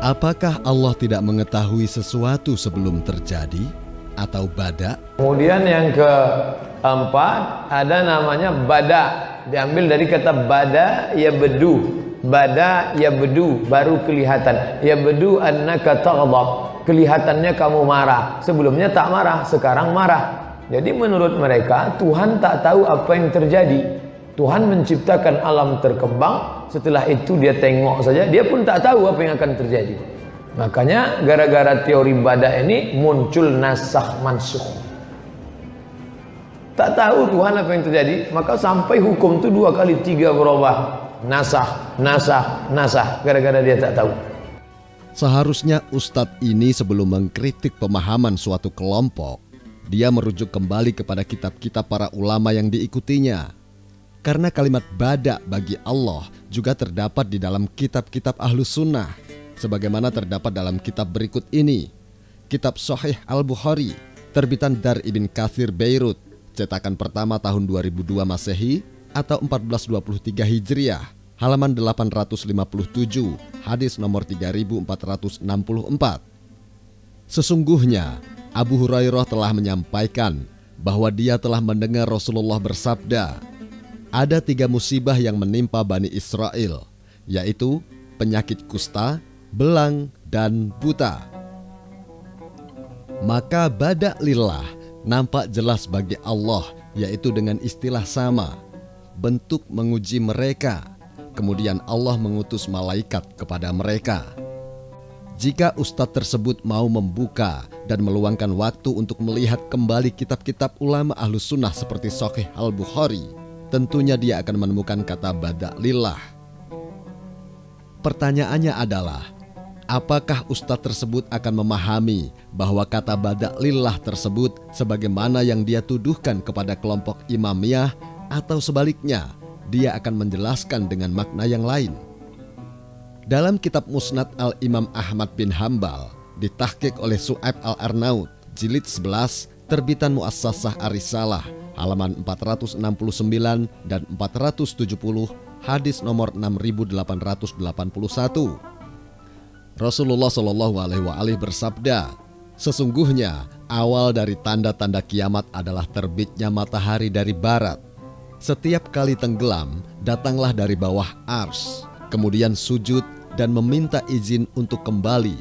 Apakah Allah tidak mengetahui sesuatu sebelum terjadi atau bada? Kemudian yang keempat ada namanya bada, diambil dari kata bada ya bedu. Bada ya bedu, baru kelihatan. Ya bedu annaka taghdab, kelihatannya kamu marah. Sebelumnya tak marah, sekarang marah. Jadi menurut mereka Tuhan tak tahu apa yang terjadi. Tuhan menciptakan alam terkembang, setelah itu dia tengok saja, dia pun tak tahu apa yang akan terjadi. Makanya gara-gara teori bada ini muncul nasakh mansukh. Tak tahu Tuhan apa yang terjadi, maka sampai hukum itu 2 kali 3 berubah. Nasakh, nasakh, nasakh, gara-gara dia tak tahu. Seharusnya Ustadz ini sebelum mengkritik pemahaman suatu kelompok, dia merujuk kembali kepada kitab-kitab para ulama yang diikutinya. Karena kalimat bada bagi Allah juga terdapat di dalam kitab-kitab Ahlus Sunnah, sebagaimana terdapat dalam kitab berikut ini. Kitab Sahih Al-Bukhari, terbitan Dar Ibn Katsir Beirut, cetakan pertama tahun 2002 Masehi atau 1423 Hijriah, halaman 857, hadis nomor 3464. Sesungguhnya Abu Hurairah telah menyampaikan bahwa dia telah mendengar Rasulullah bersabda, ada 3 musibah yang menimpa Bani Israel, yaitu penyakit kusta, belang, dan buta. Maka bada lillah nampak jelas bagi Allah, yaitu dengan istilah sama, bentuk menguji mereka. Kemudian Allah mengutus malaikat kepada mereka. Jika ustadz tersebut mau membuka dan meluangkan waktu untuk melihat kembali kitab-kitab ulama Ahlus Sunnah seperti Sahih Al-Bukhari, tentunya dia akan menemukan kata bada lillah. Pertanyaannya adalah, apakah ustadz tersebut akan memahami bahwa kata bada lillah tersebut sebagaimana yang dia tuduhkan kepada kelompok Imamiyah, atau sebaliknya, dia akan menjelaskan dengan makna yang lain? Dalam kitab Musnad Al-Imam Ahmad bin Hambal, ditahqiq oleh Su'aib Al-Arnaud, jilid 11, terbitan Muassasah Ar-Risalah, halaman 469 dan 470, hadis nomor 6881. Rasulullah SAW bersabda, sesungguhnya awal dari tanda-tanda kiamat adalah terbitnya matahari dari barat. Setiap kali tenggelam, datanglah dari bawah ars, kemudian sujud dan meminta izin untuk kembali,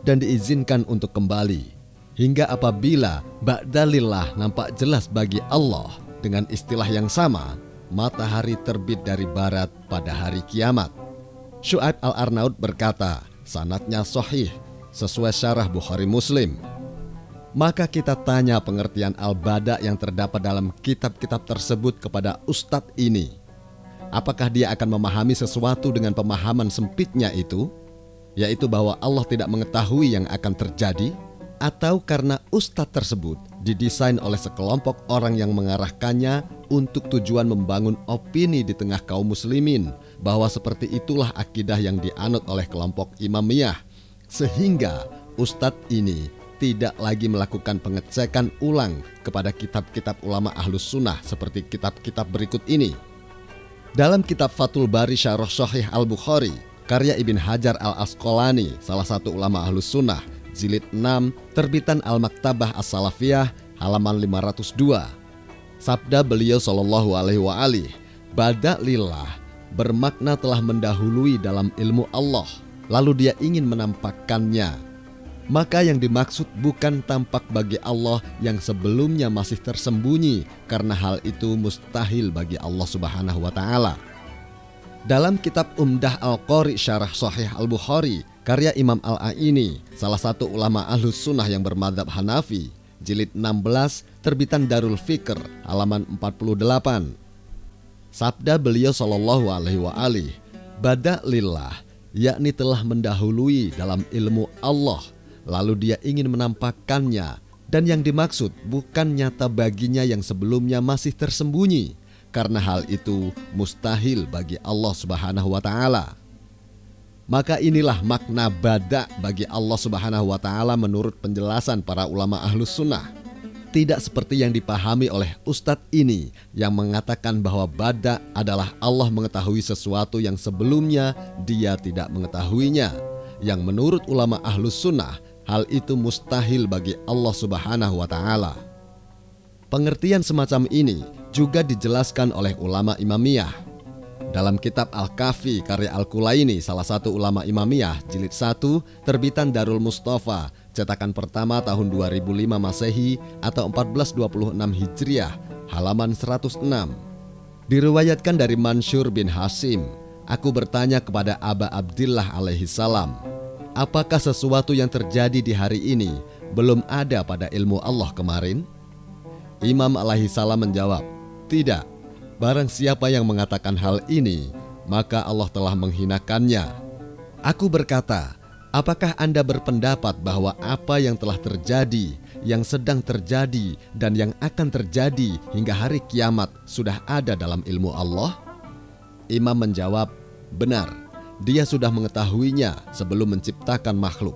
dan diizinkan untuk kembali. Hingga apabila ba'dalillah nampak jelas bagi Allah dengan istilah yang sama, matahari terbit dari barat pada hari kiamat. Syu'aib Al-Arnaud berkata, sanadnya sahih, sesuai syarah Bukhari Muslim. Maka kita tanya pengertian al-bada yang terdapat dalam kitab-kitab tersebut kepada ustadz ini. Apakah dia akan memahami sesuatu dengan pemahaman sempitnya itu, yaitu bahwa Allah tidak mengetahui yang akan terjadi? Atau karena ustadz tersebut didesain oleh sekelompok orang yang mengarahkannya untuk tujuan membangun opini di tengah kaum muslimin bahwa seperti itulah akidah yang dianut oleh kelompok Imamiyah, sehingga ustadz ini tidak lagi melakukan pengecekan ulang kepada kitab-kitab ulama Ahlus Sunnah seperti kitab-kitab berikut ini. Dalam kitab Fathul Bari Syarah Sahih Al-Bukhari, karya Ibn Hajar Al-Asqalani, salah satu ulama Ahlus Sunnah, jilid 6, terbitan Al-Maktabah As-Salafiyah, halaman 502. Sabda beliau SAW, bada lillah bermakna telah mendahului dalam ilmu Allah, lalu dia ingin menampakkannya. Maka yang dimaksud bukan tampak bagi Allah yang sebelumnya masih tersembunyi, karena hal itu mustahil bagi Allah Subhanahu wa Ta'ala. Dalam kitab Umdah Al-Qari Syarah Sahih Al-Bukhari, karya Imam Al-Aini, salah satu ulama Ahlus Sunnah yang bermadzhab Hanafi, jilid 16, terbitan Darul Fikr, halaman 48. Sabda beliau SAW, bada lillah, yakni telah mendahului dalam ilmu Allah, lalu dia ingin menampakkannya, dan yang dimaksud bukan nyata baginya yang sebelumnya masih tersembunyi, karena hal itu mustahil bagi Allah Subhanahu wa Ta'ala. Maka inilah makna bada bagi Allah Subhanahu wa Ta'ala menurut penjelasan para ulama Ahlus Sunnah. Tidak seperti yang dipahami oleh ustadz ini yang mengatakan bahwa bada adalah Allah mengetahui sesuatu yang sebelumnya dia tidak mengetahuinya, yang menurut ulama Ahlus Sunnah hal itu mustahil bagi Allah Subhanahu wa Ta'ala. Pengertian semacam ini juga dijelaskan oleh ulama Imamiyah. Dalam kitab Al-Kafi karya Al-Kulaini, salah satu ulama Imamiyah, jilid 1, terbitan Darul Mustafa, cetakan pertama tahun 2005 Masehi atau 1426 Hijriah, halaman 106. Diriwayatkan dari Mansur bin Hasim, aku bertanya kepada Aba Abdillah alaihi salam, apakah sesuatu yang terjadi di hari ini belum ada pada ilmu Allah kemarin? Imam alaihi salam menjawab, tidak. Barang siapa yang mengatakan hal ini, maka Allah telah menghinakannya. Aku berkata, apakah Anda berpendapat bahwa apa yang telah terjadi, yang sedang terjadi, dan yang akan terjadi hingga hari kiamat sudah ada dalam ilmu Allah? Imam menjawab, benar, dia sudah mengetahuinya sebelum menciptakan makhluk.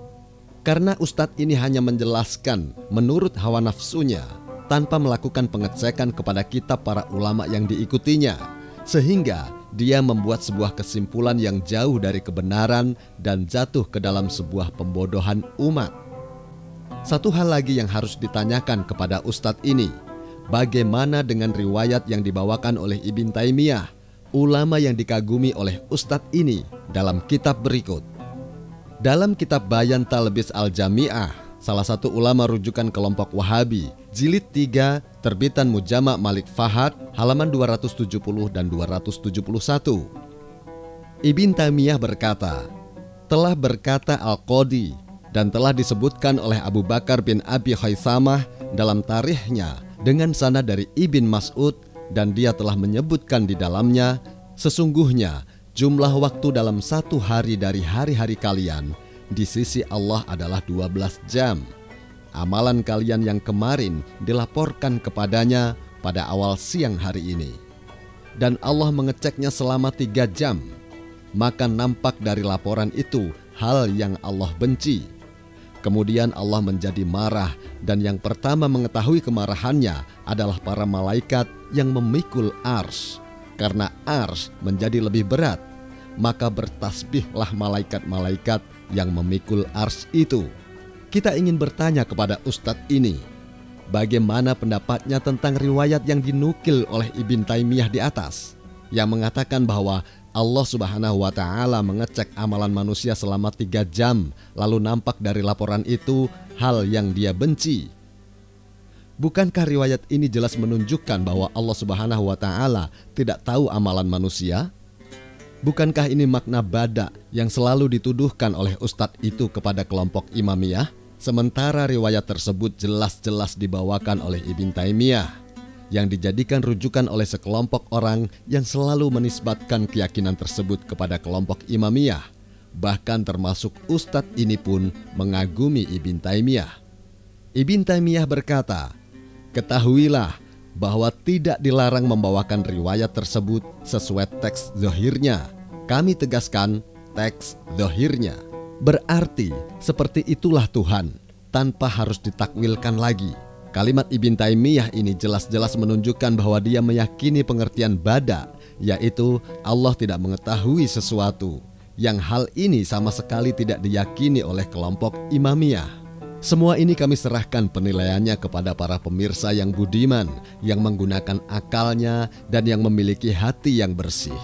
Karena Ustadz ini hanya menjelaskan menurut hawa nafsunya, tanpa melakukan pengecekan kepada kitab para ulama yang diikutinya, sehingga dia membuat sebuah kesimpulan yang jauh dari kebenaran dan jatuh ke dalam sebuah pembodohan umat. Satu hal lagi yang harus ditanyakan kepada Ustadz ini, bagaimana dengan riwayat yang dibawakan oleh Ibn Taimiyah, ulama yang dikagumi oleh Ustadz ini dalam kitab berikut. Dalam kitab Bayan Talbis Al-Jami'ah, salah satu ulama rujukan kelompok Wahabi, jilid 3, terbitan Mujama' Malik Fahad, halaman 270 dan 271. Ibn Taimiyah berkata, telah berkata Al-Qadi dan telah disebutkan oleh Abu Bakar bin Abi Khaisamah dalam tarikhnya dengan sanad dari Ibn Mas'ud, dan dia telah menyebutkan di dalamnya, sesungguhnya jumlah waktu dalam satu hari dari hari-hari kalian di sisi Allah adalah 12 jam. Amalan kalian yang kemarin dilaporkan kepadanya pada awal siang hari ini, dan Allah mengeceknya selama 3 jam. Maka nampak dari laporan itu hal yang Allah benci. Kemudian Allah menjadi marah, dan yang pertama mengetahui kemarahannya adalah para malaikat yang memikul ars. Karena ars menjadi lebih berat, maka bertasbihlah malaikat-malaikat yang memikul ars itu. Kita ingin bertanya kepada Ustadz ini, bagaimana pendapatnya tentang riwayat yang dinukil oleh Ibn Taimiyah di atas, yang mengatakan bahwa Allah Subhanahu wa Ta'ala mengecek amalan manusia selama 3 jam, lalu nampak dari laporan itu hal yang dia benci. Bukankah riwayat ini jelas menunjukkan bahwa Allah Subhanahu wa Ta'ala tidak tahu amalan manusia? Bukankah ini makna bada yang selalu dituduhkan oleh Ustadz itu kepada kelompok Imamiyah? Sementara riwayat tersebut jelas-jelas dibawakan oleh Ibn Taimiyah, yang dijadikan rujukan oleh sekelompok orang yang selalu menisbatkan keyakinan tersebut kepada kelompok Imamiyah. Bahkan termasuk Ustadz ini pun mengagumi Ibn Taimiyah. Ibn Taimiyah berkata, ketahuilah bahwa tidak dilarang membawakan riwayat tersebut sesuai teks zahirnya. Kami tegaskan teks zahirnya. Berarti seperti itulah Tuhan, tanpa harus ditakwilkan lagi. Kalimat Ibn Taimiyah ini jelas-jelas menunjukkan bahwa dia meyakini pengertian bada, yaitu Allah tidak mengetahui sesuatu. Yang hal ini sama sekali tidak diyakini oleh kelompok Imamiyah. Semua ini kami serahkan penilaiannya kepada para pemirsa yang budiman, yang menggunakan akalnya dan yang memiliki hati yang bersih.